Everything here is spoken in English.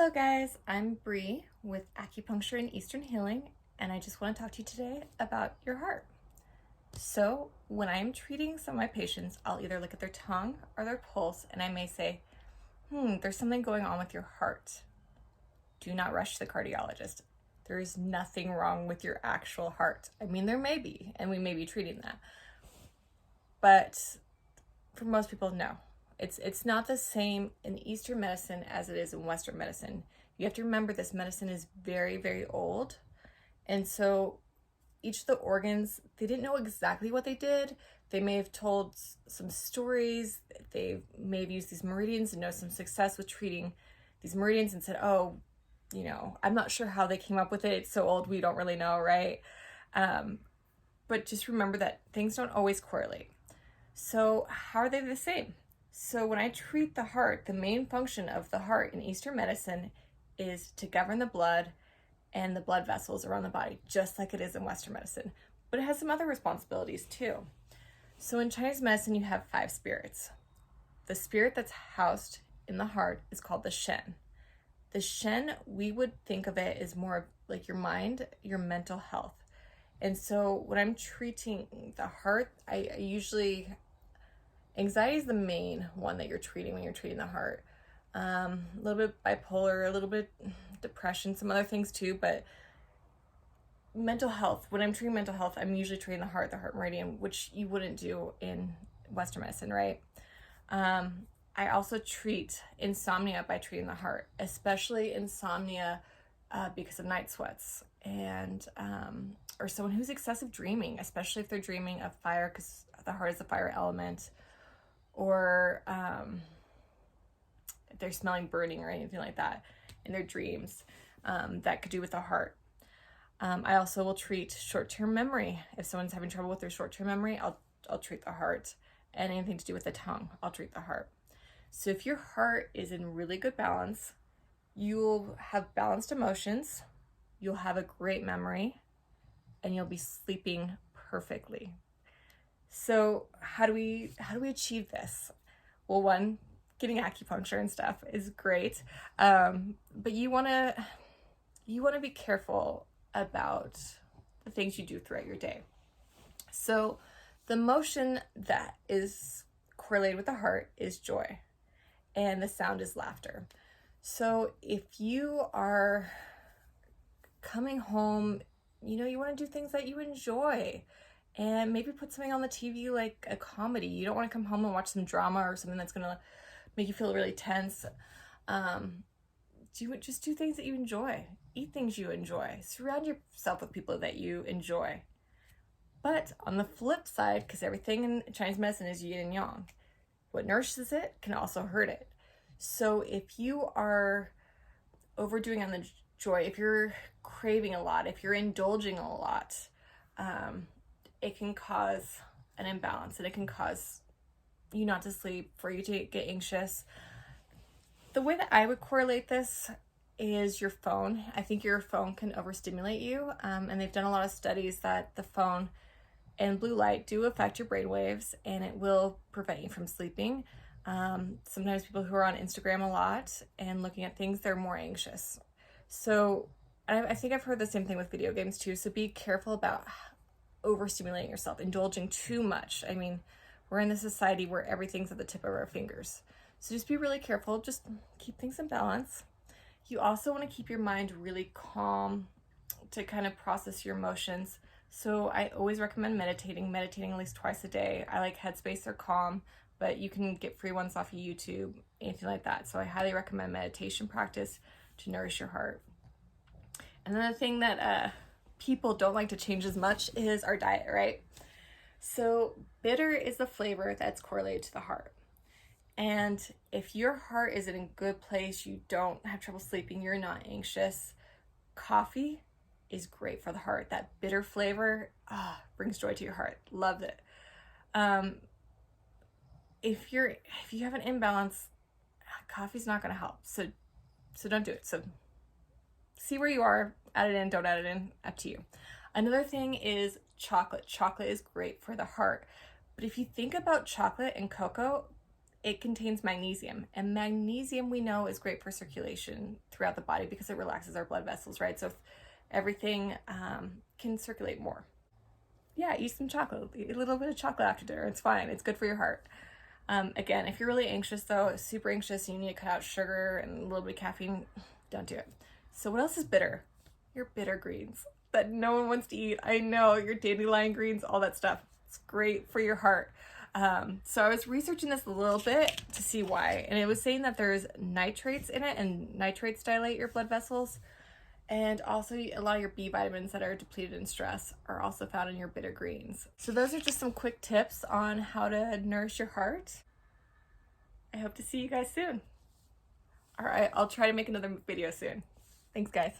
Hello guys, I'm Bree with Acupuncture and Eastern Healing, and I just want to talk to you today about your heart. So when I'm treating some of my patients, I'll either look at their tongue or their pulse, and I may say, there's something going on with your heart. Do not rush to the cardiologist. There is nothing wrong with your actual heart. I mean, there may be, and we may be treating that. But for most people, no. It's not the same in Eastern medicine as it is in Western medicine. You have to remember this medicine is very, very old. And so each of the organs, they didn't know exactly what they did. They may have told some stories. They may have used these meridians and know some success with treating these meridians and said, I'm not sure how they came up with it. It's so old, we don't really know, right? But just remember that things don't always correlate. So how are they the same? So when I treat the heart, the main function of the heart in Eastern medicine is to govern the blood and the blood vessels around the body, just like it is in Western medicine. But it has some other responsibilities too. So in Chinese medicine, you have 5 spirits. The spirit that's housed in the heart is called the Shen. The Shen, we would think of it as more like your mind, your mental health. And so when I'm treating the heart, I usually, anxiety is the main one that you're treating when you're treating the heart. A little bit bipolar, a little bit depression, some other things too, but mental health, when I'm treating mental health, I'm usually treating the heart meridian, which you wouldn't do in Western medicine, right? I also treat insomnia by treating the heart, especially insomnia because of night sweats and or someone who's excessive dreaming, especially if they're dreaming of fire because the heart is the fire element, or if they're smelling burning or anything like that in their dreams, that could do with the heart. I also will treat short-term memory. If someone's having trouble with their short-term memory, I'll treat the heart. And anything to do with the tongue, I'll treat the heart. So if your heart is in really good balance, you'll have balanced emotions, you'll have a great memory, and you'll be sleeping perfectly. So how do we achieve this? Well, one, getting acupuncture and stuff is great, but you want to be careful about the things you do throughout your day. So the emotion that is correlated with the heart is joy, and the sound is laughter. So if you are coming home, you want to do things that you enjoy, and maybe put something on the TV like a comedy. You don't want to come home and watch some drama or something that's going to make you feel really tense. Just do things that you enjoy. Eat things you enjoy. Surround yourself with people that you enjoy. But on the flip side, because everything in Chinese medicine is yin and yang, what nourishes it can also hurt it. So if you are overdoing on the joy, if you're craving a lot, if you're indulging a lot, it can cause an imbalance, and it can cause you not to sleep, for you to get anxious. The way that I would correlate this is your phone. I think your phone can overstimulate you, and they've done a lot of studies that the phone and blue light do affect your brain waves, and it will prevent you from sleeping. Sometimes people who are on Instagram a lot and looking at things, they're more anxious. So I think I've heard the same thing with video games too. So be careful about overstimulating yourself, indulging too much. I mean, we're in this society where everything's at the tip of our fingers. So just be really careful. Just keep things in balance. You also want to keep your mind really calm to kind of process your emotions. So I always recommend meditating at least twice a day. I like Headspace or Calm, but you can get free ones off of YouTube, anything like that. So I highly recommend meditation practice to nourish your heart. And then the thing that people don't like to change as much is our diet, right? So bitter is the flavor that's correlated to the heart. And if your heart is in a good place, you don't have trouble sleeping, you're not anxious, coffee is great for the heart. That bitter flavor brings joy to your heart. Love it. If you have an imbalance, coffee's not going to help. So don't do it. So see where you are, add it in, don't add it in, up to you. Another thing is chocolate. Chocolate is great for the heart. But if you think about chocolate and cocoa, it contains magnesium, and magnesium we know is great for circulation throughout the body because it relaxes our blood vessels, right? So if everything can circulate more. Yeah, eat some chocolate. Eat a little bit of chocolate after dinner. It's fine. It's good for your heart. Again, if you're really anxious though, super anxious, and you need to cut out sugar and a little bit of caffeine, don't do it. So what else is bitter? Your bitter greens that no one wants to eat. I know, your dandelion greens, all that stuff. It's great for your heart. So I was researching this a little bit to see why, and it was saying that there's nitrates in it, and nitrates dilate your blood vessels. And also a lot of your B vitamins that are depleted in stress are also found in your bitter greens. So those are just some quick tips on how to nourish your heart. I hope to see you guys soon. All right, I'll try to make another video soon. Thanks, guys.